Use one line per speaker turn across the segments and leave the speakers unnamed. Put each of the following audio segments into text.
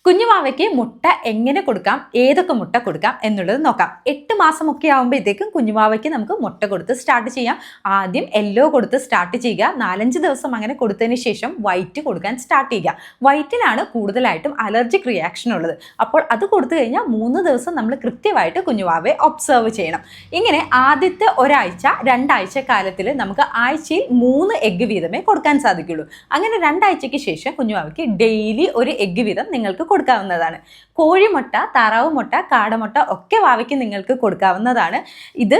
കുഞ്ഞുവാവയ്ക്ക് മുട്ട എങ്ങനെ കൊടുക്കാം, ഏതൊക്കെ മുട്ട കൊടുക്കാം എന്നുള്ളത് നോക്കാം. 8 മാസമൊക്കെ ആകുമ്പോഴത്തേക്കും കുഞ്ഞുവാവയ്ക്ക് നമുക്ക് മുട്ട കൊടുത്ത് സ്റ്റാർട്ട് ചെയ്യാം. ആദ്യം യെല്ലോ കൊടുത്ത് സ്റ്റാർട്ട് ചെയ്യുക. 4-5 ദിവസം അങ്ങനെ കൊടുത്തതിന് ശേഷം വൈറ്റ് കൊടുക്കാൻ സ്റ്റാർട്ട് ചെയ്യുക. വൈറ്റിനാണ് കൂടുതലായിട്ടും അലർജിക് റിയാക്ഷൻ ഉള്ളത്. അപ്പോൾ അത് കൊടുത്തു കഴിഞ്ഞാൽ 3 ദിവസം നമ്മൾ കൃത്യമായിട്ട് കുഞ്ഞുവാവയെ ഒബ്സർവ് ചെയ്യണം. ഇങ്ങനെ ആദ്യത്തെ ഒരാഴ്ച 2 ആഴ്ച കാലത്തിൽ നമുക്ക് ആഴ്ചയിൽ 3 എഗ്ഗ് വീതമേ കൊടുക്കാൻ സാധിക്കുള്ളൂ. അങ്ങനെ 2 ആഴ്ചയ്ക്ക് ശേഷം കുഞ്ഞുവാവയ്ക്ക് ഡെയിലി ഒരു എഗ്ഗ് വീതം നിങ്ങൾക്ക് കൊടുക്കാവുന്നതാണ്. കോഴിമുട്ട, താറാവ് മുട്ട, കാടമുട്ട ഒക്കെ വാവയ്ക്ക് നിങ്ങൾക്ക് കൊടുക്കാവുന്നതാണ്. ഇത്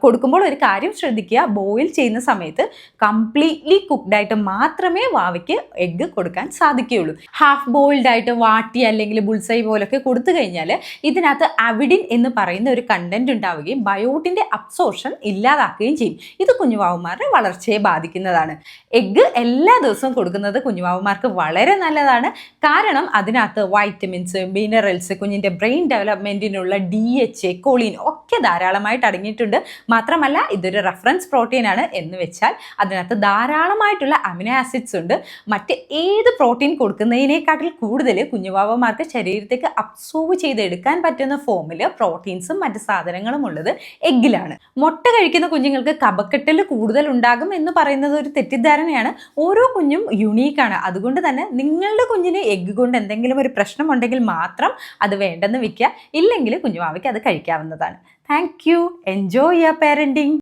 കൊടുക്കുമ്പോൾ ഒരു കാര്യം ശ്രദ്ധിക്കുക, ബോയിൽ ചെയ്യുന്ന സമയത്ത് കംപ്ലീറ്റ്ലി കുക്ക്ഡ് ആയിട്ട് മാത്രമേ വാവയ്ക്ക് എഗ്ഗ് കൊടുക്കാൻ സാധിക്കുകയുള്ളൂ. ഹാഫ് ബോയിൽഡ് ആയിട്ട് വാട്ടി അല്ലെങ്കിൽ ബുൾസൈ പോലൊക്കെ കൊടുത്തു കഴിഞ്ഞാൽ ഇതിനകത്ത് അവിഡിൻ എന്ന് പറയുന്ന ഒരു കണ്ടന്റ് ഉണ്ടാവുകയും ബയോട്ടിന്റെ അബ്സോർഷൻ ഇല്ലാതാക്കുകയും ചെയ്യും. ഇത് കുഞ്ഞുവാവന്മാരുടെ വളർച്ചയെ ബാധിക്കുന്നതാണ്. എഗ്ഗ് എല്ലാ ദിവസവും കൊടുക്കുന്നത് കുഞ്ഞുവാവന്മാർക്ക് വളരെ നല്ലതാണ്. കാരണം അതിനകത്ത് വൈറ്റമിൻസ്, മിനറൽസ്, കുഞ്ഞിൻ്റെ ബ്രെയിൻ ഡെവലപ്മെൻറ്റിനുള്ള DHA, കൊളീൻ ഒക്കെ ധാരാളമായിട്ട് അടങ്ങിയിട്ടുണ്ട്. മാത്രമല്ല ഇതൊരു റെഫറൻസ് പ്രോട്ടീനാണ് എന്ന് വെച്ചാൽ അതിനകത്ത് ധാരാളമായിട്ടുള്ള അമിനോ ആസിഡ്സ് ഉണ്ട്. മറ്റ് ഏത് പ്രോട്ടീൻ കൊടുക്കുന്നതിനേക്കാട്ടിൽ കൂടുതൽ കുഞ്ഞുവാവന്മാർക്ക് ശരീരത്തേക്ക് അബ്സോർവ് ചെയ്തെടുക്കാൻ പറ്റുന്ന ഫോമിൽ പ്രോട്ടീൻസും മറ്റ് സാധനങ്ങളും ഉള്ളത് എഗ്ഗിലാണ്. മുട്ട കഴിക്കുന്ന കുഞ്ഞുങ്ങൾക്ക് കഫക്കെട്ടൽ കൂടുതൽ ഉണ്ടാകും എന്ന് പറയുന്നത് ഒരു തെറ്റിദ്ധാരണയാണ്. ഓരോ കുഞ്ഞും യുണീക്കാണ്. അതുകൊണ്ട് തന്നെ നിങ്ങളുടെ കുഞ്ഞിന് എഗ്ഗ് കൊണ്ട് എന്തെങ്കിലും ഒരു പ്രശ്നമുണ്ടെങ്കിൽ മാത്രം അത് വേണ്ടെന്ന് വെക്കുക. ഇല്ലെങ്കിൽ കുഞ്ഞുവാവയ്ക്ക് അത് കഴിക്കാവുന്നതാണ്. Thank you. Enjoy your parenting.